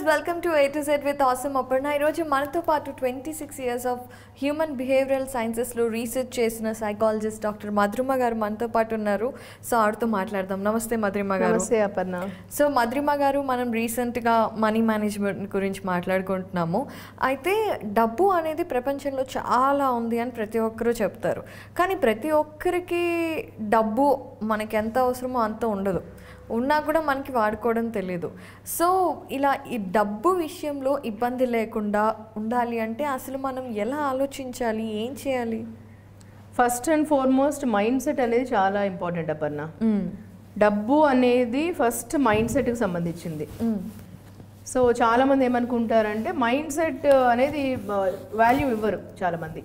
Welcome to A to Z with Awesome Aparna. ఈరోజు మనతో పాటు 26 years ఆఫ్ హ్యూమన్ బిహేవియరల్ సైన్సెస్లో రీసెర్చ్ చేసిన సైకాలజిస్ట్ డాక్టర్ మధురిమ గారు మనతో పాటు ఉన్నారు. సో ఆవిడతో మాట్లాడదాం. నమస్తే మధురిమ గారు. నమస్తే అపర్ణ. సో మధురిమ గారు, మనం రీసెంట్గా మనీ మేనేజ్మెంట్ గురించి మాట్లాడుకుంటున్నాము. అయితే డబ్బు అనేది ప్రపంచంలో చాలా ఉంది అని ప్రతి ఒక్కరూ చెప్తారు. కానీ ప్రతి ఒక్కరికి డబ్బు మనకి ఎంత అవసరమో అంత ఉండదు, ఉన్నా కూడా మనకి వాడుకోవడం తెలియదు. సో ఇలా ఈ డబ్బు విషయంలో ఇబ్బంది లేకుండా ఉండాలి అంటే అసలు మనం ఎలా ఆలోచించాలి, ఏం చేయాలి? First and foremost mind set అనేది చాలా ఇంపార్టెంట్ అపర్ణ. డబ్బు అనేది ఫస్ట్ మైండ్ సెట్కి సంబంధించింది. సో చాలామంది ఏమనుకుంటారంటే మైండ్ సెట్ అనేది వాల్యూ ఇవ్వరు చాలామంది.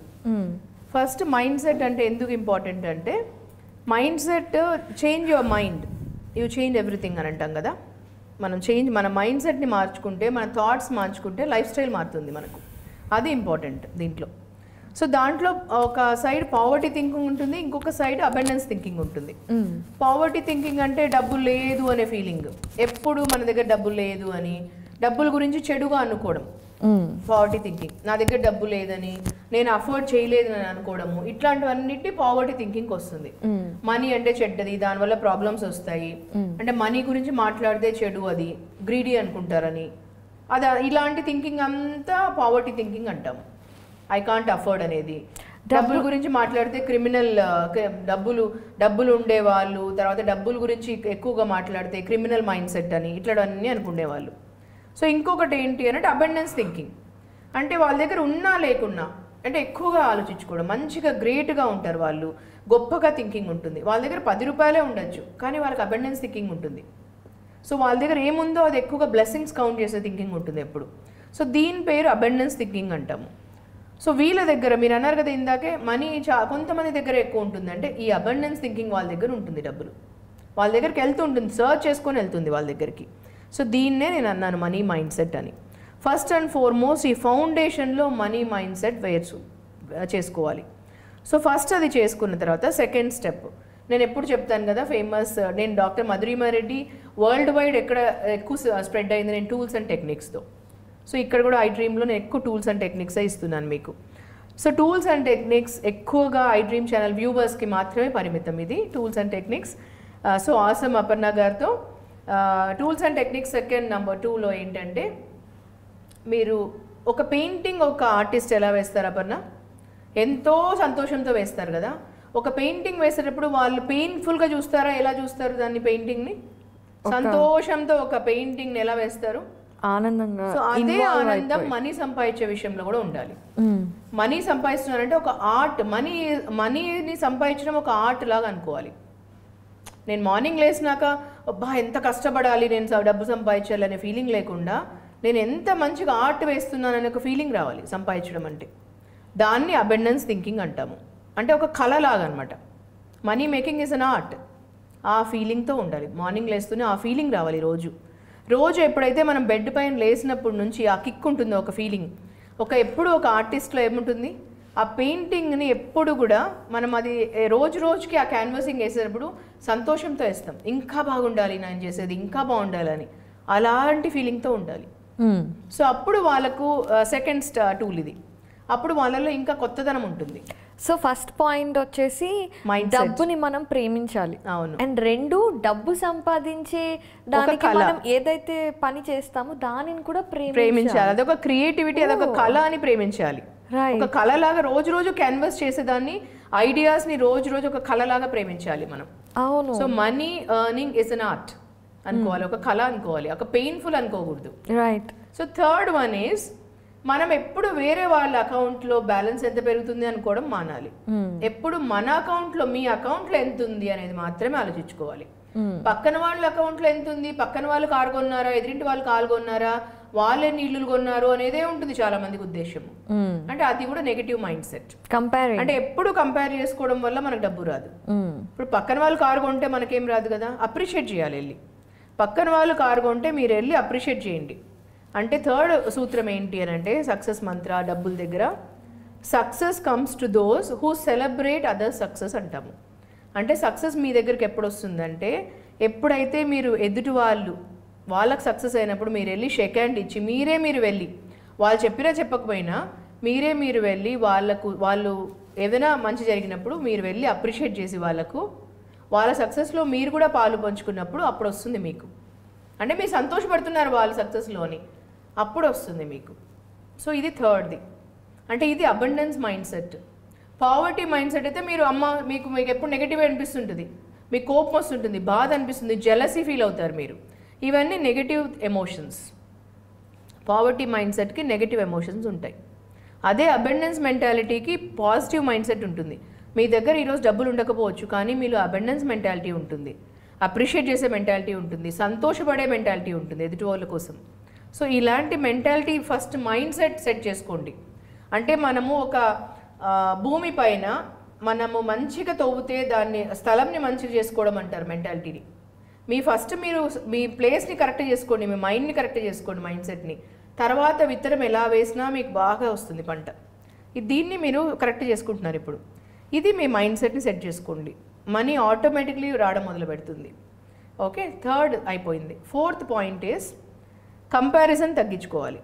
ఫస్ట్ మైండ్ సెట్ అంటే ఎందుకు ఇంపార్టెంట్ అంటే, mind set change your mind, you change everything అని అంటాం కదా. మన మైండ్ సెట్ని మార్చుకుంటే, మన థాట్స్ మార్చుకుంటే లైఫ్ స్టైల్ మారుతుంది మనకు. అది ఇంపార్టెంట్ దీంట్లో. సో దాంట్లో ఒక సైడ్ పావర్టీ థింకింగ్ ఉంటుంది, ఇంకొక సైడ్ అబండెన్స్ థింకింగ్ ఉంటుంది. పావర్టీ థింకింగ్ అంటే డబ్బు లేదు అనే ఫీలింగ్, ఎప్పుడు మన దగ్గర డబ్బు లేదు అని డబ్బుల గురించి చెడుగా అనుకోవడం. పావర్టీ థింకింగ్, నా దగ్గర డబ్బు లేదని, నేను అఫోర్డ్ చేయలేదు అని అనుకోవడము, ఇట్లాంటివన్నిటి పావర్టీ థింకింగ్ వస్తుంది. మనీ అంటే చెడ్డది, దానివల్ల ప్రాబ్లమ్స్ వస్తాయి, అంటే మనీ గురించి మాట్లాడితే చెడు, అది గ్రీడీ అనుకుంటారని, అది ఇలాంటి థింకింగ్ అంతా పావర్టీ థింకింగ్ అంటాము. ఐ కాంట్ అఫోర్డ్ అనేది. డబ్బుల గురించి మాట్లాడితే క్రిమినల్, డబ్బులు ఉండేవాళ్ళు, తర్వాత డబ్బుల గురించి ఎక్కువగా మాట్లాడితే క్రిమినల్ మైండ్ సెట్ అని, ఇట్లాంటివన్నీ అనుకునేవాళ్ళు. సో ఇంకొకటి ఏంటి అంటే అబండెన్స్ థింకింగ్, అంటే వాళ్ళ దగ్గర ఉన్నా లేకున్నా, అంటే ఎక్కువగా ఆలోచించుకోవడం, మంచిగా గ్రేట్గా ఉంటారు వాళ్ళు, గొప్పగా థింకింగ్ ఉంటుంది. వాళ్ళ దగ్గర 10 రూపాయలే ఉండొచ్చు, కానీ వాళ్ళకి అబండెన్స్ థింకింగ్ ఉంటుంది. సో వాళ్ళ దగ్గర ఏముందో అది ఎక్కువగా బ్లెస్సింగ్స్ కౌంట్ చేసే థింకింగ్ ఉంటుంది ఎప్పుడు. సో దీని పేరు అబండెన్స్ థింకింగ్ అంటాము. సో వీళ్ళ దగ్గర మీరు అన్నారు కదా ఇందాకే, మనీ కొంతమంది దగ్గర ఎక్కువ ఉంటుంది, అంటే ఈ అబండెన్స్ థింకింగ్ వాళ్ళ దగ్గర ఉంటుంది. డబ్బులు వాళ్ళ దగ్గరికి వెళ్తుంటుంది, సర్చ్ చేసుకొని వెళ్తుంది వాళ్ళ దగ్గరికి. సో దీన్నే నేను అన్నాను మనీ మైండ్ సెట్ అని. ఫస్ట్ అండ్ ఫార్మోస్ట్ ఈ ఫౌండేషన్లో మనీ మైండ్ సెట్ చేసుకోవాలి. సో ఫస్ట్ అది చేసుకున్న తర్వాత సెకండ్ స్టెప్ నేను ఎప్పుడు చెప్తాను కదా, ఫేమస్ నేను డాక్టర్ మధురిమ రెడ్డి, వరల్డ్ వైడ్ ఎక్కడ ఎక్కువ స్ప్రెడ్ అయింది నేను టూల్స్ అండ్ టెక్నిక్స్తో. సో ఇక్కడ కూడా ఐ డ్రీమ్లో నేను ఎక్కువ టూల్స్ అండ్ టెక్నిక్సే ఇస్తున్నాను మీకు. సో టూల్స్ అండ్ టెక్నిక్స్ ఎక్కువగా ఐ డ్రీమ్ ఛానల్ వ్యూవర్స్కి మాత్రమే పరిమితం ఇది tools and techniques. So awesome Aparna గారితో tools and techniques second number 2లో ఏంటంటే, మీరు ఒక పెయింటింగ్ ఒక ఆర్టిస్ట్ ఎలా వేస్తారు అపర్ణ, ఎంతో సంతోషంతో వేస్తారు కదా. ఒక పెయింటింగ్ వేసేటప్పుడు వాళ్ళు పెయిన్ఫుల్గా చూస్తారా, ఎలా చూస్తారు దాన్ని, పెయింటింగ్ని సంతోషంతో ఒక పెయింటింగ్ని ఎలా వేస్తారు, ఆనందంగా. సో అదే ఆనందం మనీ సంపాదించే విషయంలో కూడా ఉండాలి. మనీ సంపాదిస్తున్నారంటే ఒక ఆర్ట్, మనీని సంపాదించడం ఒక ఆర్ట్ లాగా అనుకోవాలి. నేను మార్నింగ్ లేసినాక అబ్బా ఎంత కష్టపడాలి, నేను డబ్బు సంపాదించాలి అనే ఫీలింగ్ లేకుండా, నేను ఎంత మంచిగా ఆర్ట్ వేస్తున్నాననే ఒక ఫీలింగ్ రావాలి సంపాదించడం అంటే. దాన్ని అబండెన్స్ థింకింగ్ అంటాము. అంటే ఒక కళ లాగా అనమాట. Money making is an art. ఆ ఫీలింగ్తో ఉండాలి. మార్నింగ్ లేస్తూనే ఆ ఫీలింగ్ రావాలి. రోజు ఎప్పుడైతే మనం బెడ్ పైన లేసినప్పటి నుంచి ఆ కిక్ ఉంటుందో ఒక ఫీలింగ్, ఎప్పుడు ఒక ఆర్టిస్ట్లో ఏముంటుంది, ఆ పెయింటింగ్ని ఎప్పుడు కూడా మనం అది రోజుకి ఆ క్యాన్వాసింగ్ వేసేటప్పుడు సంతోషంతో వేస్తాం, ఇంకా బాగుండాలి నేను చేసేది, ఇంకా బాగుండాలని, అలాంటి ఫీలింగ్తో ఉండాలి. సో అప్పుడు వాళ్ళకు సెకండ్ టూల్ ఇది, అప్పుడు వాళ్ళలో ఇంకా కొత్తదనం ఉంటుంది. సో ఫస్ట్ పాయింట్ వచ్చేసి డబ్బుని మనం ప్రేమించాలి. అవును. అండ్ 2, డబ్బు సంపాదించే దానికి మనం ఏదైతే పని చేస్తామో దానిని కూడా ప్రేమించాలి. అదొక క్రియేటివిటీ, అదొక కళ అని ప్రేమించాలి. ఒక కళలాగా రోజు క్యాన్వాస్ చేసేదాన్ని, ఐడియాస్ని రోజు ఒక కళలాగా ప్రేమించాలి మనం. అవును. So money earning is an art అనుకోవాలి, ఒక కళ అనుకోవాలి, ఒక పెయిన్ఫుల్ అనుకోకూడదు. Right. So third one is, మనం ఎప్పుడు వేరే వాళ్ళ అకౌంట్లో బ్యాలెన్స్ ఎంత పెరుగుతుంది అనుకోవడం మానాలి. ఎప్పుడు మన అకౌంట్లో, మీ అకౌంట్లో ఎంత ఉంది అనేది మాత్రమే ఆలోచించుకోవాలి. పక్కన వాళ్ళ అకౌంట్లో ఎంత ఉంది, పక్కన వాళ్ళు కారు కొన్నారా, ఎదురింటి వాళ్ళు కారు కొన్నారా, వాళ్ళే నీళ్లు కొన్నారు అనేదే ఉంటుంది చాలా మందికి ఉద్దేశం. అంటే అది కూడా నెగటివ్ మైండ్ సెట్. అంటే ఎప్పుడు కంపేర్ చేసుకోవడం వల్ల మనకు డబ్బు రాదు. ఇప్పుడు పక్కన వాళ్ళు కారు కొంటే మనకేం రాదు కదా, అప్రిషియేట్ చేయాలి వెళ్ళి. పక్కన వాళ్ళు కారు కొంటే మీరు వెళ్ళి అప్రిషియేట్ చేయండి. అంటే థర్డ్ సూత్రం ఏంటి అని అంటే, సక్సెస్ మంత్ర డబ్బుల దగ్గర, success comes to those who celebrate others success అంటాము. అంటే సక్సెస్ మీ దగ్గరికి ఎప్పుడు వస్తుందంటే, ఎప్పుడైతే మీరు ఎదుటి వాళ్ళు వాళ్ళకి సక్సెస్ అయినప్పుడు మీరు వెళ్ళి షేక్ హ్యాండ్ ఇచ్చి మీరు వెళ్ళి వాళ్ళు చెప్పినా చెప్పకపోయినా మీరు వెళ్ళి వాళ్ళు ఏదైనా మంచి జరిగినప్పుడు మీరు వెళ్ళి అప్రిషియేట్ చేసి వాళ్ళ సక్సెస్లో మీరు కూడా పాలు పంచుకున్నప్పుడు అప్పుడు వస్తుంది మీకు. అంటే మీరు సంతోషపడుతున్నారు వాళ్ళ సక్సెస్లోని, అప్పుడు వస్తుంది మీకు. సో ఇది థర్డ్ది. అంటే ఇది abundance mind set. Poverty mind set అయితే మీరు మీకు ఎప్పుడు నెగిటివ్ అనిపిస్తుంటుంది, మీకు కోపం వస్తుంటుంది, బాధ అనిపిస్తుంది, జెలసీ ఫీల్ అవుతారు మీరు. ఇవన్నీ నెగిటివ్ ఎమోషన్స్. పావర్టీ మైండ్ సెట్కి నెగిటివ్ ఎమోషన్స్ ఉంటాయి. అదే అబండెన్స్ మెంటాలిటీకి పాజిటివ్ మైండ్ సెట్ ఉంటుంది. మీ దగ్గర ఈరోజు డబ్బులు ఉండకపోవచ్చు, కానీ మీలో అబండెన్స్ మెంటాలిటీ ఉంటుంది, అప్రిషియేట్ చేసే మెంటాలిటీ ఉంటుంది, సంతోషపడే మెంటాలిటీ ఉంటుంది ఎదుటి వాళ్ళ కోసం. సో ఇలాంటి మెంటాలిటీ ఫస్ట్ మైండ్ సెట్ చేసుకోండి. అంటే మనము ఒక భూమి పైన మనము మంచిగా తవ్వుతే దాన్ని స్థలంని మంచిగా చేసుకోవడం అంటారు మెంటాలిటీని. మీరు మీ ప్లేస్ని కరెక్ట్ చేసుకోండి, మీ మైండ్ని కరెక్ట్ చేసుకోండి, మైండ్ సెట్ని. తర్వాత విత్తనం ఎలా వేసినా మీకు బాగా వస్తుంది పంట. దీన్ని మీరు కరెక్ట్ చేసుకుంటున్నారు ఇప్పుడు. ఇది మీ మైండ్ సెట్ని సెట్ చేసుకోండి, మనీ ఆటోమేటిక్లీ రావడం మొదలు పెడుతుంది. ఓకే, థర్డ్ అయిపోయింది. ఫోర్త్ పాయింట్ ఈస్ కంపారిజన్ తగ్గించుకోవాలి.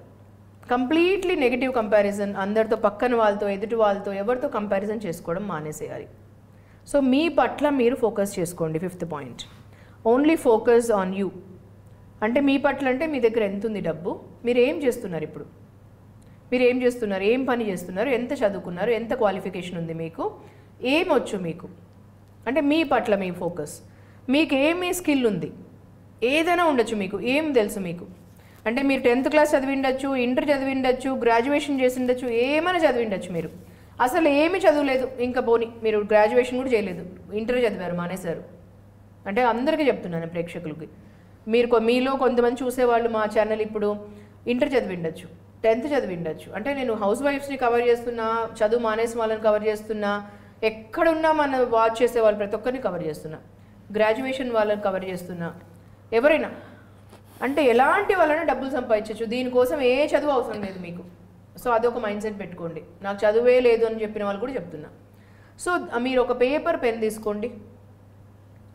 కంప్లీట్లీ నెగిటివ్ కంపారిజన్, అందరితో, పక్కన వాళ్ళతో, ఎదుటి వాళ్ళతో, ఎవరితో కంపారిజన్ చేసుకోవడం మానేసేయాలి. సో మీ పట్ల మీరు ఫోకస్ చేసుకోండి. Fifth point, only focus on you. అంటే మీ పట్ల అంటే మీ దగ్గర ఎంత ఉంది డబ్బు, మీరు ఏం చేస్తున్నారు, ఇప్పుడు మీరు ఏం చేస్తున్నారు, ఏం పని చేస్తున్నారు, ఎంత చదువుకున్నారు, ఎంత క్వాలిఫికేషన్ ఉంది మీకు, ఏమొచ్చు మీకు, అంటే మీ పట్ల మీ ఫోకస్. మీకు ఏమి స్కిల్ ఉంది, ఏదైనా ఉండొచ్చు, మీకు ఏం తెలుసు మీకు. అంటే మీరు 10th క్లాస్ చదివి ఉండొచ్చు, ఇంటర్ చదివి ఉండొచ్చు, గ్రాడ్యుయేషన్ చేసి ఉండొచ్చు, ఏమైనా చదివి ఉండొచ్చు. మీరు అసలు ఏమీ చదవలేదు, ఇంకా పోనీ మీరు గ్రాడ్యుయేషన్ కూడా చేయలేదు, ఇంటర్ చదివారు, మానేశారు. అంటే అందరికీ చెప్తున్నాను ప్రేక్షకులకి, మీలో కొంతమంది చూసేవాళ్ళు మా ఛానల్ ఇప్పుడు ఇంటర్ చదివి ఉండొచ్చు, 10th చదివి ఉండొచ్చు. అంటే నేను హౌస్ వైఫ్స్ని కవర్ చేస్తున్నా, చదువు మానేసిన వాళ్ళని కవర్ చేస్తున్నా, ఎక్కడున్నా మన వాచ్ చేసే వాళ్ళు ప్రతి ఒక్కరిని కవర్ చేస్తున్నా, గ్రాడ్యుయేషన్ వాళ్ళని కవర్ చేస్తున్నా, ఎవరైనా. అంటే ఎలాంటి వాళ్ళని డబ్బులు సంపాదించవచ్చు, దీనికోసం ఏ చదువు అవసరం లేదు మీకు. సో అదొక మైండ్ సెట్ పెట్టుకోండి. నాకు చదువే లేదు అని చెప్పిన వాళ్ళు కూడా చెప్తున్నా. సో మీరు ఒక పేపర్ పెన్ తీసుకోండి,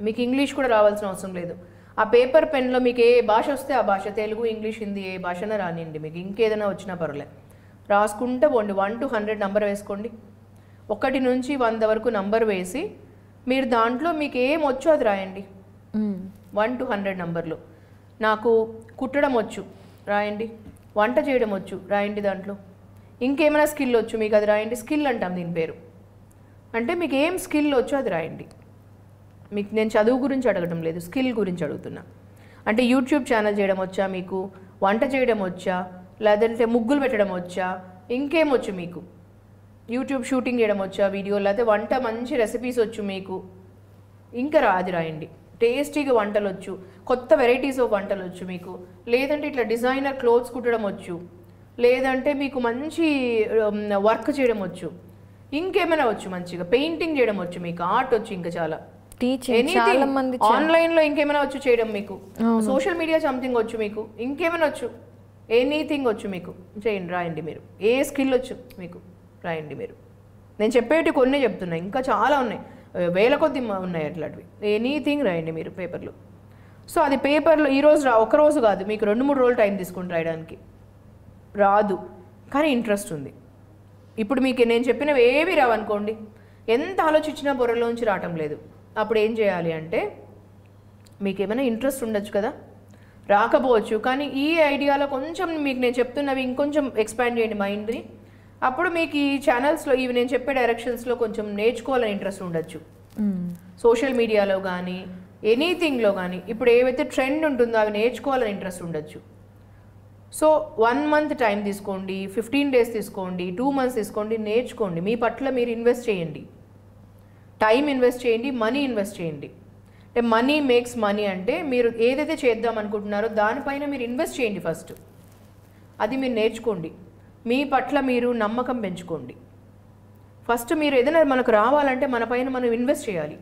మీకు ఇంగ్లీష్ కూడా రావాల్సిన అవసరం లేదు. ఆ పేపర్ పెన్లో మీకు ఏ భాష వస్తే ఆ భాష, తెలుగు, ఇంగ్లీష్, హిందీ, ఏ భాషనా రానివ్వండి, మీకు ఇంకేదైనా వచ్చినా పర్వాలే, రాసుకుంటూ పోండి. 1 to 100 నంబర్ వేసుకోండి. 1 నుంచి 100 వరకు నంబర్ వేసి మీరు దాంట్లో మీకు ఏం వచ్చో అది రాయండి. 1 to 100 నంబర్లో. నాకు కుట్టడం వచ్చు రాయండి, వంట చేయడం వచ్చు రాయండి, దాంట్లో ఇంకేమైనా స్కిల్ వచ్చు మీకు అది రాయండి. స్కిల్ అంటాం దీని పేరు. అంటే మీకు ఏం స్కిల్ వచ్చో అది రాయండి. మీకు నేను చదువు గురించి అడగడం లేదు, స్కిల్ గురించి అడుగుతున్నా. అంటే యూట్యూబ్ ఛానల్ చేయడం వచ్చా మీకు, వంట చేయడం వచ్చా, లేదంటే ముగ్గులు పెట్టడం వచ్చా, ఇంకేమొచ్చు మీకు, యూట్యూబ్ షూటింగ్ చేయడం వచ్చా వీడియో, లేకపోతే వంట మంచి రెసిపీస్ వచ్చు మీకు, ఇంకా అది రాయండి. టేస్టీగా వంటలు వచ్చు, కొత్త వెరైటీస్ ఆఫ్ వంటలు వచ్చు మీకు, లేదంటే ఇట్లా డిజైనర్ క్లోత్స్ కుట్టడం వచ్చు, లేదంటే మీకు మంచి వర్క్ చేయడం వచ్చు, ఇంకేమైనా వచ్చు, మంచిగా పెయింటింగ్ చేయడం వచ్చు మీకు, ఆర్ట్ వచ్చు, ఇంకా చాలా ఆన్లైన్లో ఇంకేమైనా వచ్చు చేయడం మీకు, సోషల్ మీడియా సంథింగ్ వచ్చు మీకు, ఇంకేమైనా వచ్చు, ఎనీథింగ్ వచ్చు మీకు, చేయండి, రాయండి. మీరు ఏ స్కిల్ వచ్చు మీకు రాయండి. మీరు నేను చెప్పేటి కొన్ని చెప్తున్నా, ఇంకా చాలా ఉన్నాయి, వేల కొద్ది ఉన్నాయి అట్లాంటివి. ఎనీథింగ్ రాయండి మీరు పేపర్లో. సో అది పేపర్లో ఈరోజు ఒకరోజు కాదు, మీకు 2-3 రోజులు టైం తీసుకుని రాయడానికి. రాదు కానీ ఇంట్రెస్ట్ ఉంది. ఇప్పుడు మీకు నేను చెప్పినవి ఏవి రావనుకోండి, ఎంత ఆలోచించినా బుర్రలోంచి రావటం లేదు. అప్పుడు ఏం చేయాలి అంటే, మీకు ఏమైనా ఇంట్రెస్ట్ ఉండొచ్చు కదా, రాకపోవచ్చు, కానీ ఈ ఐడియాలో కొంచెం మీకు నేను చెప్తున్నవి ఇంకొంచెం ఎక్స్పాండ్ చేయండి మైండ్ని. అప్పుడు మీకు ఈ ఛానల్స్లో ఇవి నేను చెప్పే డైరెక్షన్స్లో కొంచెం నేర్చుకోవాలని ఇంట్రెస్ట్ ఉండొచ్చు. సోషల్ మీడియాలో కానీ ఎనీథింగ్లో కానీ ఇప్పుడు ఏవైతే ట్రెండ్ ఉంటుందో అవి నేర్చుకోవాలని ఇంట్రెస్ట్ ఉండొచ్చు. సో 1 month టైం తీసుకోండి, 15 days తీసుకోండి, 2 months తీసుకోండి, నేర్చుకోండి. మీ పట్ల మీరు ఇన్వెస్ట్ చేయండి, టైం ఇన్వెస్ట్ చేయండి, మనీ ఇన్వెస్ట్ చేయండి. అంటే మనీ మేక్స్ మనీ అంటే మీరు ఏదైతే చేద్దాం అనుకుంటున్నారో దానిపైన మీరు ఇన్వెస్ట్ చేయండి ఫస్ట్. అది మీరు నేర్చుకోండి. మీ పట్ల మీరు నమ్మకం పెంచుకోండి. ఫస్ట్ మీరు ఏదైనా మనకు రావాలంటే మన పైన మనం ఇన్వెస్ట్ చేయాలి.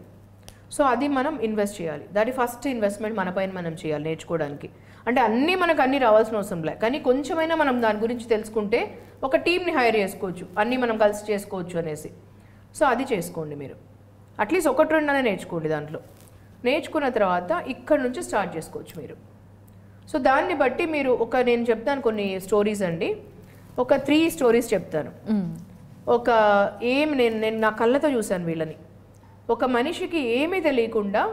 సో అది మనం ఇన్వెస్ట్ చేయాలి. దాని ఫస్ట్ ఇన్వెస్ట్మెంట్ మన పైన మనం చేయాలి నేర్చుకోవడానికి. అంటే మనకు అన్నీ రావాల్సిన అవసరం లేదు, కానీ కొంచెమైనా మనం దాని గురించి తెలుసుకుంటే ఒక టీమ్ని హైర్ చేసుకోవచ్చు, అన్నీ మనం కలిసి చేసుకోవచ్చు అనేసి. సో అది చేసుకోండి మీరు. అట్లీస్ట్ 1-2 నేర్చుకోండి. దాంట్లో నేర్చుకున్న తర్వాత ఇక్కడ నుంచి స్టార్ట్ చేసుకోవచ్చు మీరు. సో దాన్ని బట్టి మీరు నేను చెప్తాను కొన్ని స్టోరీస్ అండి, ఒక 3 స్టోరీస్ చెప్తాను. నేను నా కళ్ళతో చూశాను వీళ్ళని. ఒక మనిషికి ఏమీ తెలియకుండా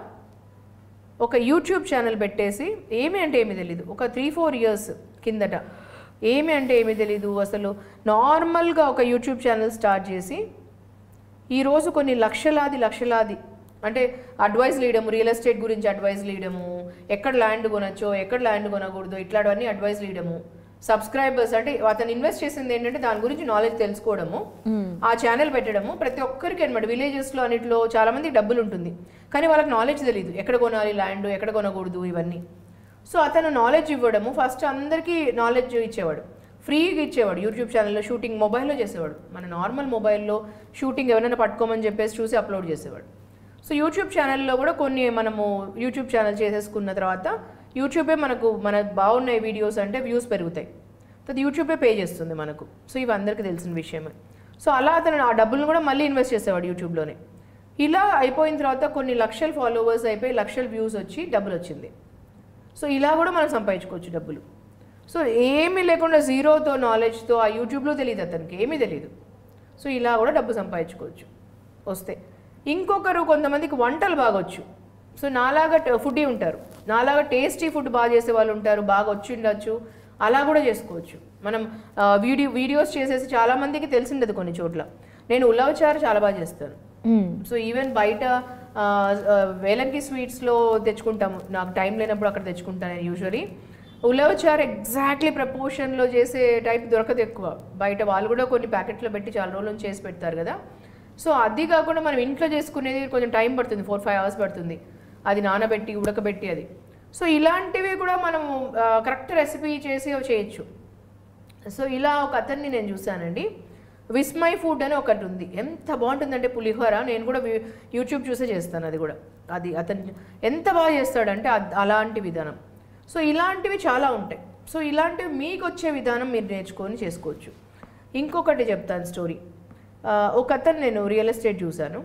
ఒక యూట్యూబ్ ఛానల్ పెట్టేసి, ఏమీ అంటే ఏమీ తెలీదు, ఒక 3-4 ఇయర్స్ కిందట ఏమీ అంటే ఏమీ తెలీదు అసలు, నార్మల్గా ఒక యూట్యూబ్ ఛానల్ స్టార్ట్ చేసి ఈరోజు కొన్ని లక్షలాది అంటే అడ్వైజ్లు ఇవ్వడము, రియల్ ఎస్టేట్ గురించి అడ్వైజ్లు ఇవ్వడము, ఎక్కడ ల్యాండ్ కొనొచ్చో ఎక్కడ ల్యాండ్ కొనకూడదు ఇట్లాంటివన్నీ అడ్వైజ్లు ఇవ్వడము, సబ్స్క్రైబర్స్ అంటే అతను ఇన్వెస్ట్ చేసింది ఏంటంటే దాని గురించి నాలెడ్జ్ తెలుసుకోవడము, ఆ ఛానల్ పెట్టడము. ప్రతి ఒక్కరికి అనమాట, విలేజెస్లో అన్నిట్లో చాలా మందికి డబ్బులు ఉంటుంది కానీ వాళ్ళకి నాలెడ్జ్ తెలియదు, ఎక్కడ కొనాలి ల్యాండ్, ఎక్కడ కొనకూడదు ఇవన్నీ. సో అతను నాలెడ్జ్ ఇవ్వడము, ఫస్ట్ అందరికీ నాలెడ్జ్ ఇచ్చేవాడు, ఫ్రీగా ఇచ్చేవాడు. యూట్యూబ్ ఛానల్లో షూటింగ్ మొబైల్లో చేసేవాడు, మన నార్మల్ మొబైల్లో షూటింగ్ ఎవరైనా పట్టుకోమని చెప్పేసి చూసి అప్లోడ్ చేసేవాడు. సో యూట్యూబ్ ఛానల్లో కూడా కొన్ని మనము యూట్యూబ్ ఛానల్ చేసేసుకున్న తర్వాత యూట్యూబే మనకు బాగున్నాయి వీడియోస్ అంటే వ్యూస్ పెరుగుతాయి, అది యూట్యూబే పే చేస్తుంది మనకు. సో ఇవి అందరికీ తెలిసిన విషయమే. సో అలా అతను ఆ డబ్బులు కూడా మళ్ళీ ఇన్వెస్ట్ చేసేవాడు యూట్యూబ్లోనే. ఇలా అయిపోయిన తర్వాత కొన్ని లక్షల ఫాలోవర్స్ అయిపోయి లక్షల వ్యూస్ వచ్చి డబ్బులు వచ్చింది. సో ఇలా కూడా మనం సంపాదించుకోవచ్చు డబ్బులు. సో ఏమీ లేకుండా జీరోతో నాలెడ్జ్తో ఆ యూట్యూబ్లో తెలియదు, అతనికి ఏమీ తెలియదు. సో ఇలా కూడా డబ్బు సంపాదించుకోవచ్చు వస్తే. ఇంకొకరు కొంతమందికి వంటలు బాగొచ్చు. సో నాలాగా ఫుడ్డీ ఉంటారు, నాలాగా టేస్టీ ఫుడ్ బాగా చేసే వాళ్ళు ఉంటారు, బాగా వచ్చి ఉండొచ్చు, అలా కూడా చేసుకోవచ్చు. మనం వీడియోస్ చేసేసి చాలామందికి తెలిసిండదు కొన్ని చోట్ల. నేను ఉలవచారు చాలా బాగా చేస్తాను. సో ఈవెన్ బయట వేలంకి స్వీట్స్లో తెచ్చుకుంటాము, నాకు టైం లేనప్పుడు అక్కడ తెచ్చుకుంటాను నేను యూజువలీ. ఉలవచారు ఎగ్జాక్ట్లీ ప్రపోర్షన్లో చేసే టైప్ దొరకదు ఎక్కువ బయట, వాళ్ళు కూడా కొన్ని ప్యాకెట్లో పెట్టి చాలా రోజులు చేసి పెడతారు కదా. సో అది కాకుండా మనం ఇంట్లో చేసుకునేది కొంచెం టైం పడుతుంది, 4-5 hours పడుతుంది, అది నానబెట్టి ఉడకబెట్టి అది. సో ఇలాంటివి కూడా మనము కరెక్ట్ రెసిపీ చేసి చేయొచ్చు. సో ఇలా ఒక అతన్ని నేను చూశానండి, విస్మయ్ ఫుడ్ అని ఒకటి ఉంది, ఎంత బాగుంటుందంటే పులిహోర. నేను కూడా యూట్యూబ్ చూసే చేస్తాను అది కూడా. అది అతను ఎంత బాగా చేస్తాడంటే అలాంటి విధానం. సో ఇలాంటివి చాలా ఉంటాయి. సో ఇలాంటివి మీకు వచ్చే విధానం మీరు నేర్చుకొని చేసుకోవచ్చు. ఇంకొకటి చెప్తాను స్టోరీ. ఒక అతను నేను రియల్ ఎస్టేట్ చూశాను.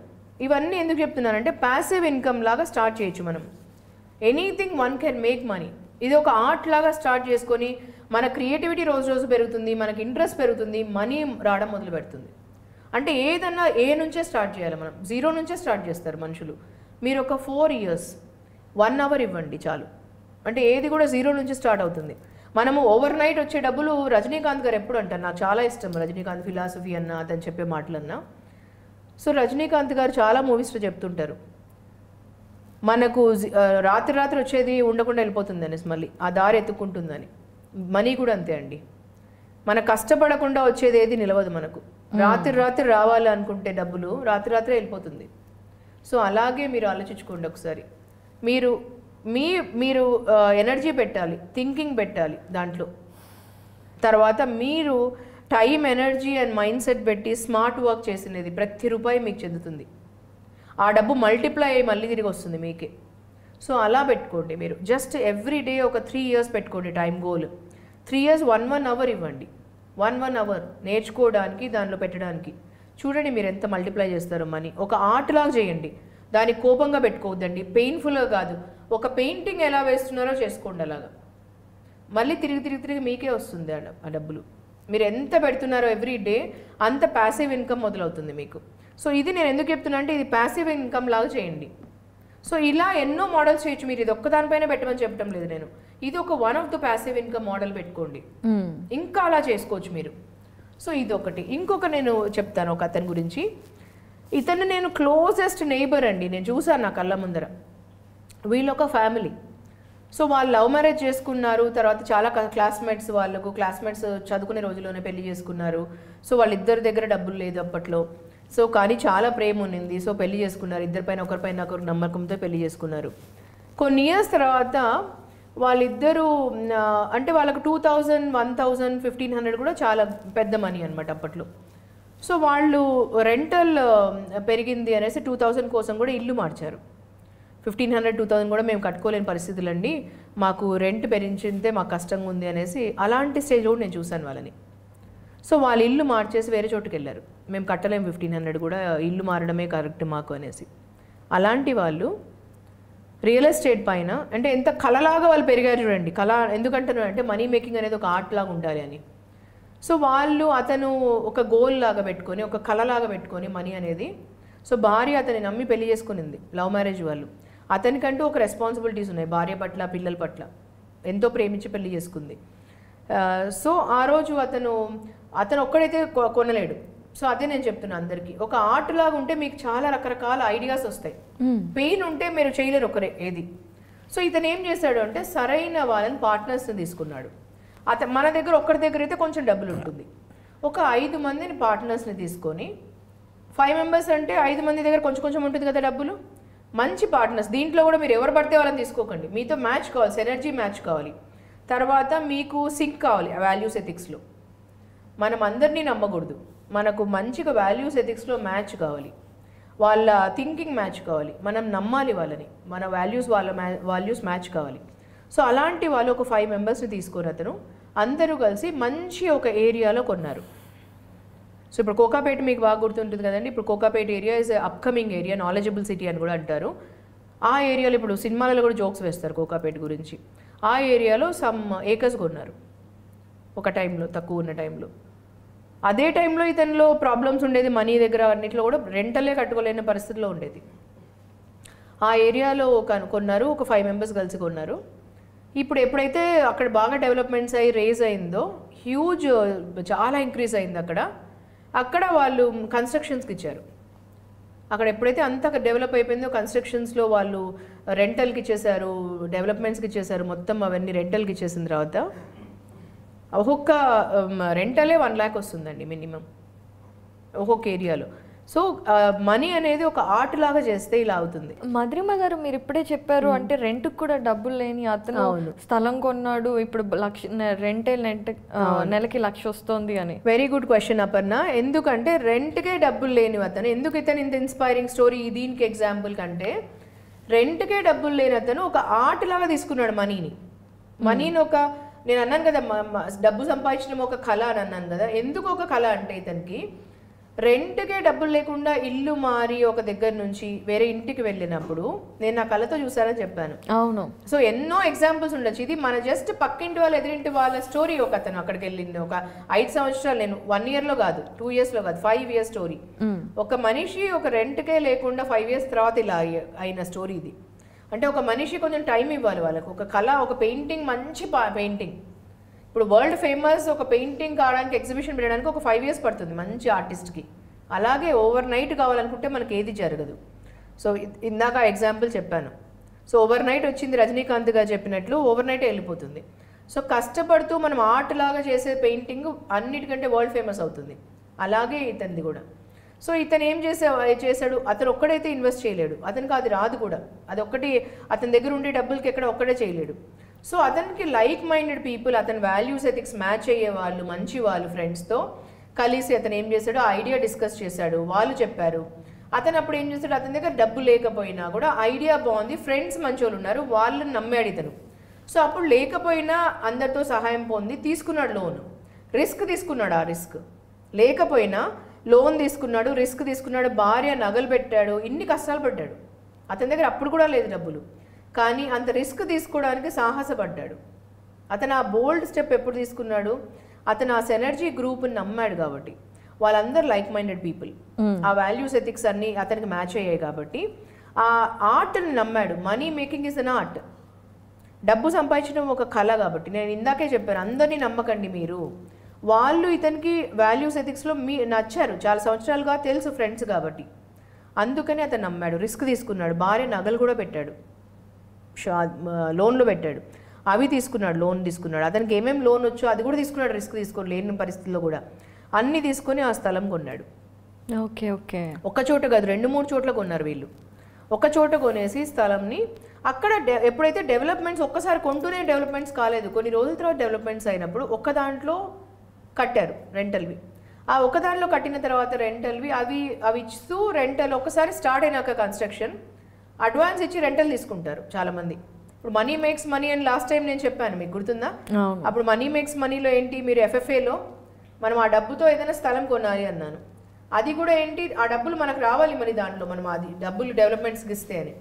ఇవన్నీ ఎందుకు చెప్తున్నానంటే ప్యాసివ్ ఇన్కమ్ లాగా స్టార్ట్ చేయొచ్చు మనం. Anything one can make money. ఇది ఒక ఆర్ట్ లాగా స్టార్ట్ చేసుకొని మన క్రియేటివిటీ రోజు రోజు పెరుగుతుంది, మనకి ఇంట్రెస్ట్ పెరుగుతుంది, మనీ రావడం మొదలు పెడుతుంది. అంటే ఏదన్నా నుంచే స్టార్ట్ చేయాలి మనం, 0 నుంచే స్టార్ట్ చేస్తారు మనుషులు. మీరు ఒక 4 years 1 hour ఇవ్వండి చాలు, అంటే ఏది కూడా 0 నుంచి స్టార్ట్ అవుతుంది. మనము ఓవర్ నైట్ వచ్చే డబ్బులు రజనీకాంత్ గారు ఎప్పుడు అంటారు, నాకు చాలా ఇష్టం రజనీకాంత్ ఫిలాసఫీ అన్న అతను చెప్పే మాటలన్నా. సో రజనీకాంత్ గారు చాలా మూవీస్లో చెప్తుంటారు, మనకు రాత్రి వచ్చేది ఉండకుండా వెళ్ళిపోతుంది అనేసి, మళ్ళీ ఆ దారి ఎత్తుకుంటుందని. మనీ కూడా అంతే అండి, మన కష్టపడకుండా వచ్చేది ఏది నిలవదు మనకు. రాత్రి రావాలి అనుకుంటే డబ్బులు రాత్రి వెళ్ళిపోతుంది. సో అలాగే మీరు ఆలోచించుకోండి ఒకసారి. మీరు ఎనర్జీ పెట్టాలి, థింకింగ్ పెట్టాలి దాంట్లో. తర్వాత మీరు time, energy and mind set పెట్టి స్మార్ట్ వర్క్ చేసినది ప్రతి రూపాయి మీకు చెందుతుంది. ఆ డబ్బు మల్టిప్లై అయ్యి మళ్ళీ తిరిగి వస్తుంది మీకే. సో అలా పెట్టుకోండి మీరు. జస్ట్ ఎవ్రీ డే ఒక 3 years పెట్టుకోండి టైం గోల్. 3 years 1 hour ఇవ్వండి. 1 hour నేర్చుకోవడానికి, దానిలో పెట్టడానికి. చూడండి మీరు ఎంత మల్టిప్లై చేస్తారో మనీ. ఒక ఆర్ట్ లాగా చేయండి, దానికి కోపంగా పెట్టుకోవద్దండి, పెయిన్ఫుల్గా కాదు. ఒక పెయింటింగ్ ఎలా వేస్తున్నారో చేసుకోండి అలాగా. మళ్ళీ తిరిగి మీకే వస్తుంది ఆ డబ్బులు. మీరు ఎంత పెడుతున్నారో ఎవ్రీ డే అంత ప్యాసివ్ ఇన్కమ్ మొదలవుతుంది మీకు. సో ఇది నేను ఎందుకు చెప్తున్నా అంటే ఇది ప్యాసివ్ ఇన్కమ్ లాగా చేయండి. సో ఇలా ఎన్నో మోడల్స్ చేయొచ్చు మీరు, ఇది ఒక్కదానిపైన పెట్టమని చెప్పడం లేదు నేను. ఇది ఒక one of the passive income model పెట్టుకోండి, ఇంకా అలా చేసుకోవచ్చు మీరు. సో ఇది ఒకటి. ఇంకొక నేను చెప్తాను ఒక అతని గురించి. ఇతను నేను క్లోజెస్ట్ నైబర్ అండి, నేను చూసాను నా కళ్ళ ముందర. వీళ్ళొక ఫ్యామిలీ. సో వాళ్ళు లవ్ మ్యారేజ్ చేసుకున్నారు, తర్వాత చాలా క్లాస్మేట్స్ చదువుకునే రోజుల్లోనే పెళ్లి చేసుకున్నారు. సో వాళ్ళిద్దరి దగ్గర డబ్బులు లేదు అప్పట్లో. సో కానీ చాలా ప్రేమ ఉన్నింది. సో పెళ్లి చేసుకున్నారు, ఒకరిపైన ఒకరు నమ్మకంతో పెళ్లి చేసుకున్నారు. కొన్ని ఇయర్స్ తర్వాత వాళ్ళిద్దరూ అంటే వాళ్ళకు 2000, 1000, 1500 కూడా చాలా పెద్ద మనీ అనమాట అప్పట్లో. సో వాళ్ళు రెంటల్ పెరిగింది అనేసి 2000 కోసం కూడా ఇల్లు మార్చారు. 1500, 2000 కూడా మేము కట్టుకోలేని పరిస్థితులండి, మాకు రెంట్ పెంచితే మాకు కష్టంగా ఉంది అనేసి అలాంటి స్టేజ్ కూడా నేను చూశాను వాళ్ళని. సో వాళ్ళు ఇల్లు మార్చేసి వేరే చోటుకి వెళ్ళారు, మేము కట్టలేము 1500 కూడా, ఇల్లు మారడమే కరెక్ట్ మాకు అనేసి. అలాంటి వాళ్ళు రియల్ ఎస్టేట్ పైన అంటే ఎంత కళలాగా వాళ్ళు పెరిగారు చూడండి. కళ ఎందుకంటున్నారు అంటే మనీ మేకింగ్ అనేది ఒక ఆర్ట్ లాగా ఉండాలి అని. సో వాళ్ళు అతను ఒక గోల్ లాగా పెట్టుకొని, ఒక కళలాగా పెట్టుకొని మనీ అనేది. సో భార్య అతని నమ్మి పెళ్లి చేసుకునింది, లవ్ మ్యారేజ్ వాళ్ళు. అతనికంటూ ఒక రెస్పాన్సిబిలిటీస్ ఉన్నాయి, భార్య పట్ల, పిల్లల పట్ల. ఎంతో ప్రేమించి పెళ్లి చేసుకుంది. సో ఆ రోజు అతను ఒక్కడైతే కొనలేడు. సో అదే నేను చెప్తున్నాను అందరికీ, ఒక ఆర్ట్ లాగా ఉంటే మీకు చాలా రకరకాల ఐడియాస్ వస్తాయి. పెయిన్ ఉంటే మీరు చేయలేరు ఒకరే ఏది. సో ఇతను ఏం చేశాడు అంటే సరైన వాళ్ళని పార్ట్నర్స్ని తీసుకున్నాడు. మన దగ్గర ఒక్కరి దగ్గర అయితే కొంచెం డబ్బులు ఉంటుంది. ఒక 5 మందిని పార్ట్నర్స్ని తీసుకొని, 5 మెంబర్స్ అంటే 5 మంది దగ్గర కొంచెం కొంచెం ఉంటుంది కదా డబ్బులు. మంచి పార్ట్నర్స్, దీంట్లో కూడా మీరు ఎవరు పడితే వాళ్ళని తీసుకోకండి. మీతో మ్యాచ్ కావాలి, ఎనర్జీ మ్యాచ్ కావాలి. తర్వాత మీకు సింక్ కావాలి వాల్యూస్ ఎథిక్స్లో. మనం అందరినీ నమ్మకూడదు, మనకు మంచిగా వాల్యూస్ ఎథిక్స్లో మ్యాచ్ కావాలి, వాళ్ళ థింకింగ్ మ్యాచ్ కావాలి, మనం నమ్మాలి వాళ్ళని, మన వాల్యూస్ మ్యాచ్ కావాలి. సో అలాంటి వాళ్ళు ఒక 5 మెంబర్స్ని తీసుకొని అతను అందరూ కలిసి మంచి ఒక ఏరియాలో కొన్నారు. సో ఇప్పుడు కోకాపేట మీకు బాగా గుర్తుంటుంది కదండి. ఇప్పుడు Kokapet area is upcoming area, knowledgeable city అని కూడా అంటారు. ఆ ఏరియాలో ఇప్పుడు సినిమాలలో కూడా జోక్స్ వేస్తారు కోకాపేట గురించి. ఆ ఏరియాలో సమ్ ఏకర్స్ కొన్నారు ఒక టైంలో, తక్కువ ఉన్న టైంలో. అదే టైంలో ఇతనిలో ప్రాబ్లమ్స్ ఉండేది, మనీ దగ్గర అన్నింటిలో కూడా రెంటలే కట్టుకోలేని పరిస్థితిలో ఉండేది. ఆ ఏరియాలో కొన్నారు, ఒక 5 మెంబర్స్ కలిసి కొన్నారు. ఇప్పుడు ఎప్పుడైతే అక్కడ బాగా డెవలప్మెంట్స్ అయ్యి రేజ్ అయిందో, హ్యూజ్ చాలా ఇంక్రీజ్ అయింది అక్కడ వాళ్ళు కన్స్ట్రక్షన్స్కి ఇచ్చారు. అక్కడ ఎప్పుడైతే అంత డెవలప్ అయిపోయిందో కన్స్ట్రక్షన్స్లో వాళ్ళు రెంటల్కి ఇచ్చేసారు, డెవలప్మెంట్స్కి ఇచ్చేసారు. మొత్తం అవన్నీ రెంటల్కి ఇచ్చేసిన తర్వాత ఒక్కొక్క రెంటలే 1 lakh వస్తుందండి మినిమం ఒక్కొక్క ఏరియాలో. సో మనీ అనేది ఒక ఆర్ట్ లాగా చేస్తే ఇలా అవుతుంది. మధురిమ గారు, మీరు ఇప్పుడే చెప్పారు అంటే రెంట్కి కూడా డబ్బులు లేని అతను స్థలం కొన్నాడు, ఇప్పుడు నెలకి 1,00,000 వస్తుంది అని. Very good question Aparna. ఎందుకంటే రెంట్కే డబ్బులు లేని అతను, ఎందుకు ఇతను ఇంత ఇన్స్పైరింగ్ స్టోరీ దీనికి ఎగ్జాంపుల్ కంటే, రెంట్కే డబ్బులు లేని అతను ఒక ఆర్ట్ లాగా తీసుకున్నాడు మనీని. నేను అన్నాను కదా డబ్బు సంపాదించడం ఒక కళ అని అన్నాను కదా. ఎందుకు ఒక కళ అంటే ఇతనికి రెంట్కే డబ్బులు లేకుండా ఇల్లు మారి ఒక దగ్గర నుంచి వేరే ఇంటికి వెళ్ళినప్పుడు నేను నా కళతో చూసారని చెప్పాను. అవును. సో ఎన్నో ఎగ్జాంపుల్స్ ఉండొచ్చు. ఇది మన జస్ట్ పక్కింటి వాళ్ళు ఎదురింటి వాళ్ళ స్టోరీ. ఒక అతను అక్కడికి వెళ్ళింది ఒక 5 సంవత్సరాలు, నేను 1 yearలో కాదు, 2 yearsలో కాదు, 5 years స్టోరీ. ఒక మనిషి ఒక రెంట్కే లేకుండా 5 years తర్వాత ఇలా అయిన స్టోరీ ఇది. అంటే ఒక మనిషి కొంచెం టైం ఇవ్వాలి వాళ్ళకు. ఒక కళ, ఒక పెయింటింగ్, మంచి పెయింటింగ్, ఇప్పుడు వరల్డ్ ఫేమస్ ఒక పెయింటింగ్ కావడానికి, ఎగ్జిబిషన్ పెట్టడానికి ఒక 5 years పడుతుంది మంచి ఆర్టిస్ట్కి. అలాగే ఓవర్ నైట్ కావాలనుకుంటే మనకి ఏది జరగదు. సో ఇందాక ఎగ్జాంపుల్ చెప్పాను. సో ఓవర్ నైట్ వచ్చింది రజనీకాంత్ గారు చెప్పినట్లు, ఓవర్ నైటే వెళ్ళిపోతుంది. సో కష్టపడుతూ మనం ఆర్ట్ లాగా చేసే పెయింటింగ్ అన్నిటికంటే వరల్డ్ ఫేమస్ అవుతుంది. అలాగే ఇతనిది కూడా. సో ఇతను ఏం చేశాడు, అతను ఒక్కడైతే ఇన్వెస్ట్ చేయలేడు, అతనికి అది రాదు కూడా. అది ఒక్కటి అతని దగ్గర ఉండే డబ్బులకి ఎక్కడ ఒక్కడే చేయలేడు. సో అతనికి లైక్ మైండెడ్ పీపుల్, అతని వాల్యూస్ ఎథిక్స్ మ్యాచ్ అయ్యే వాళ్ళు, మంచి వాళ్ళు ఫ్రెండ్స్తో కలిసి అతను ఏం చేశాడు, ఐడియా డిస్కస్ చేశాడు. వాళ్ళు చెప్పారు. అతను అప్పుడు ఏం చేశాడు, అతని దగ్గర డబ్బు లేకపోయినా కూడా ఐడియా బాగుంది, ఫ్రెండ్స్ మంచోళ్ళు ఉన్నారు, వాళ్ళని నమ్మాడు ఇతను. సో అప్పుడు లేకపోయినా అందరితో సహాయం పొంది తీసుకున్నాడు లోన్, రిస్క్ తీసుకున్నాడు. ఆ రిస్క్ లేకపోయినా లోన్ తీసుకున్నాడు, రిస్క్ తీసుకున్నాడు, భార్య నగలు పెట్టాడు, ఇన్ని కష్టాలు పడ్డాడు. అతని దగ్గర అప్పుడు కూడా లేదు డబ్బులు, కానీ అంత రిస్క్ తీసుకోవడానికి సాహసపడ్డాడు. అతను ఆ బోల్డ్ స్టెప్ ఎప్పుడు తీసుకున్నాడు, అతను ఆ సెనర్జీ గ్రూప్ని నమ్మాడు కాబట్టి. వాళ్ళందరూ లైక్ మైండెడ్ పీపుల్, ఆ వాల్యూస్ ఎథిక్స్ అన్నీ అతనికి మ్యాచ్ అయ్యాయి కాబట్టి ఆ ఆర్ట్ని నమ్మాడు. Money making is an art. డబ్బు సంపాదించడం ఒక కళ కాబట్టి. నేను ఇందాకే చెప్పాను, అందరినీ నమ్మకండి మీరు. వాళ్ళు ఇతనికి వాల్యూస్ ఎథిక్స్లో నచ్చారు, చాలా సంవత్సరాలుగా తెలుసు ఫ్రెండ్స్ కాబట్టి. అందుకని అతను నమ్మాడు, రిస్క్ తీసుకున్నాడు. భార్య నగలు కూడా పెట్టాడు, లోన్లో పెట్టాడు, అవి తీసుకున్నాడు, లోన్ తీసుకున్నాడు. అతనికి ఏమేమి లోన్ వచ్చో అది కూడా తీసుకున్నాడు, రిస్క్ తీసుకొని లేని పరిస్థితుల్లో కూడా అన్నీ తీసుకొని ఆ స్థలం కొన్నాడు. Okay okay. ఒక చోట కాదు, 2-3 చోట్ల కొన్నారు వీళ్ళు. ఒక చోట కొనేసి స్థలంని అక్కడ ఎప్పుడైతే డెవలప్మెంట్స్ ఒక్కసారి కొంటూనే డెవలప్మెంట్స్ కాలేదు, కొన్ని రోజుల తర్వాత డెవలప్మెంట్స్ అయినప్పుడు ఒక్క దాంట్లో కట్టారు రెంటల్వి. ఆ ఒక దాంట్లో కట్టిన తర్వాత రెంటల్వి అవి ఇస్తూ రెంటల్ ఒకసారి స్టార్ట్ అయినాక కన్స్ట్రక్షన్ అడ్వాన్స్ ఇచ్చి రెంటల్ తీసుకుంటారు చాలామంది. ఇప్పుడు మనీ మేక్స్ మనీ అని లాస్ట్ టైం నేను చెప్పాను, మీకు గుర్తుందా? అప్పుడు మనీ మేక్స్ మనీలో ఏంటి, మీరు FFAలో మనం ఆ డబ్బుతో ఏదైనా స్థలం కొనాలి అన్నాను. అది కూడా ఏంటి, ఆ డబ్బులు మనకు రావాలి, మరి దాంట్లో మనం అది డబ్బులు డెవలప్మెంట్స్కి ఇస్తే అని.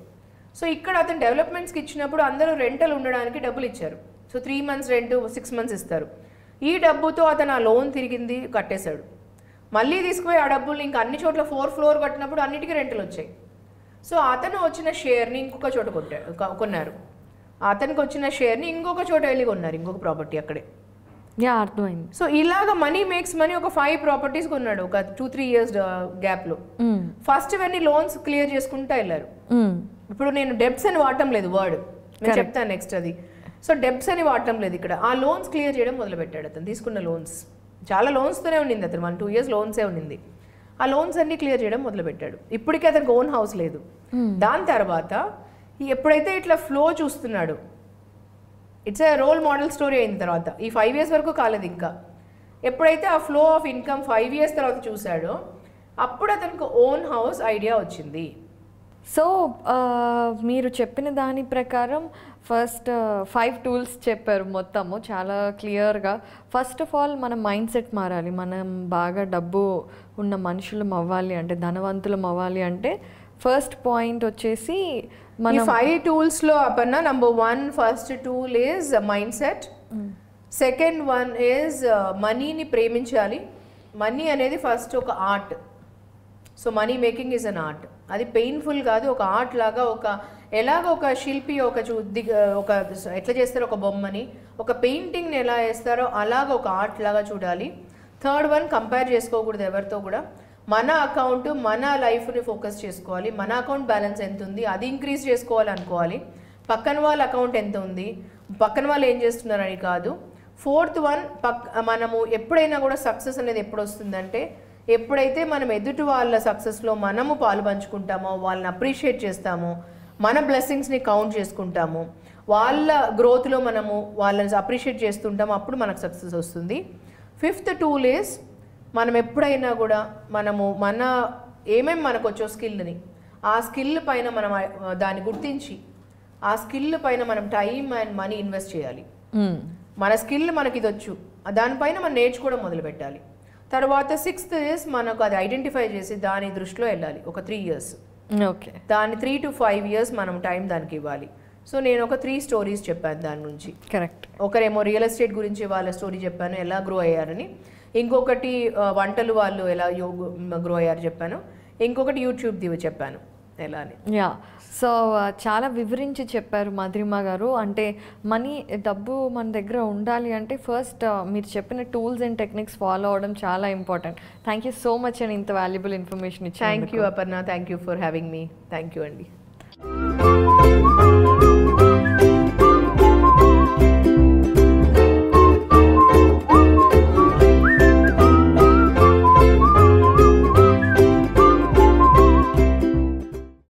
సో ఇక్కడ అతను డెవలప్మెంట్స్కి ఇచ్చినప్పుడు అందరూ రెంటల్ ఉండడానికి డబ్బులు ఇచ్చారు. సో 3 months రెంట్ 6 months ఇస్తారు. ఈ డబ్బుతో అతను ఆ లోన్ తిరిగింది కట్టేశాడు. మళ్ళీ తీసుకుపోయి ఆ డబ్బులు ఇంకా అన్ని చోట్ల 4th floor కట్టినప్పుడు అన్నిటికీ రెంటలు వచ్చాయి. సో అతను వచ్చిన షేర్ని ఇంకొక చోట కొన్నారు. అతనికి వచ్చిన షేర్ని ఇంకొక చోట వెళ్ళి కొన్నారు, ఇంకొక ప్రాపర్టీ అక్కడే. అర్థమైంది. సో ఇలాగ మనీ మేక్స్ మనీ ఒక 5 properties కొన్నాడు ఒక 2-3 years గ్యాప్లో. ఫస్ట్ ఇవన్నీ లోన్స్ క్లియర్ చేసుకుంటా వెళ్ళారు. ఇప్పుడు నేను డెబ్ట్స్ అని వాడటం లేదు వర్డ్, నేను చెప్తాను నెక్స్ట్ అది. సో డెబ్ట్స్ అని వాడటం లేదు ఇక్కడ. ఆ లోన్స్ క్లియర్ చేయడం మొదలుపెట్టాడు అతను. తీసుకున్న లోన్స్ చాలా లోన్స్తోనే ఉండింది అతను, 1-2 years లోన్సే ఉండింది. ఆ లోన్స్ అన్ని క్లియర్ చేయడం మొదలుపెట్టాడు. ఇప్పటికీ అతనికి ఓన్ హౌస్ లేదు. దాని తర్వాత ఎప్పుడైతే ఇట్లా ఫ్లో చూస్తున్నాడు, it's a role model story అయిన తర్వాత, ఈ 5 years వరకు కాలేదు ఇంకా, ఎప్పుడైతే ఆ ఫ్లో ఆఫ్ ఇన్కమ్ 5 years తర్వాత చూశాడో అప్పుడు అతనికి ఓన్ హౌస్ ఐడియా వచ్చింది. సో మీరు చెప్పిన దాని ప్రకారం ఫస్ట్ 5 tools చెప్పారు మొత్తము చాలా క్లియర్గా. ఫస్ట్ ఆఫ్ ఆల్ మన మైండ్ సెట్ మారాలి. మనం బాగా డబ్బు ఉన్న మనుషులం అవ్వాలి అంటే, ధనవంతులం అవ్వాలి అంటే ఫస్ట్ పాయింట్ వచ్చేసి ఈ 5 tools Aparna, number 1 first tool is mind set. Second one is మనీని ప్రేమించాలి. మనీ అనేది ఫస్ట్ ఒక art. So money making is an art. అది పెయిన్ఫుల్ కాదు, ఒక ఆర్ట్ లాగా. ఎలాగ ఒక శిల్పి ఒక ఎట్లా చేస్తారో ఒక బొమ్మని, ఒక పెయింటింగ్ని ఎలా వేస్తారో అలాగ ఒక ఆర్ట్ లాగా చూడాలి. థర్డ్ వన్, కంపేర్ చేసుకోకూడదు ఎవరితో కూడా. మన అకౌంట్ మన లైఫ్ని ఫోకస్ చేసుకోవాలి. మన అకౌంట్ బ్యాలెన్స్ ఎంత ఉంది అది ఇంక్రీజ్ చేసుకోవాలి అనుకోవాలి. పక్కన వాళ్ళ అకౌంట్ ఎంత ఉంది, పక్కన వాళ్ళు ఏం చేస్తున్నారని కాదు. ఫోర్త్ వన్, మనము ఎప్పుడైనా కూడా సక్సెస్ అనేది ఎప్పుడు వస్తుందంటే, ఎప్పుడైతే మనం ఎదుటి వాళ్ళ సక్సెస్లో మనము పాలు పంచుకుంటామో, వాళ్ళని అప్రిషియేట్ చేస్తామో, మన బ్లెస్సింగ్స్ని కౌంట్ చేసుకుంటాము, వాళ్ళ గ్రోత్లో మనము వాళ్ళని అప్రిషియేట్ చేస్తుంటాము, అప్పుడు మనకు సక్సెస్ వస్తుంది. ఫిఫ్త్ టూల్ ఈజ్, మనం ఎప్పుడైనా కూడా మన ఏమేమి మనకు వచ్చో స్కిల్ని, ఆ స్కిల్ పైన మనం దాన్ని గుర్తించి ఆ స్కిల్ పైన మనం టైం అండ్ మనీ ఇన్వెస్ట్ చేయాలి. మన స్కిల్ మనకి ఇది వచ్చు, దానిపైన మనం నేర్చుకోవడం మొదలు పెట్టాలి. తర్వాత 6th ఈజ్, మనకు అది ఐడెంటిఫై చేసి దాని దృష్టిలో వెళ్ళాలి. ఒక 3 years, ఓకే, దాని 3 to 5 years మనం టైం దానికి ఇవ్వాలి. సో నేను ఒక 3 stories చెప్పాను దాని నుంచి. కరెక్ట్. ఒకరేమో రియల్ ఎస్టేట్ గురించి వాళ్ళ స్టోరీ చెప్పాను, ఎలా గ్రో అయ్యారని. ఇంకొకటి వంటలు వాళ్ళు ఎలా గ్రో అయ్యారు చెప్పాను. ఇంకొకటి యూట్యూబ్ది చెప్పాను ఎలా అని. సో చాలా వివరించి చెప్పారు మధురిమ గారు. అంటే డబ్బు మన దగ్గర ఉండాలి అంటే ఫస్ట్ మీరు చెప్పిన టూల్స్ అండ్ టెక్నిక్స్ ఫాలో అవడం చాలా important. Thank you so much అండి ఇంత వాల్యుబుల్ ఇన్ఫర్మేషన్ ఇచ్చారు. Thank you Aparna, thank you for having me. Thank you అండి.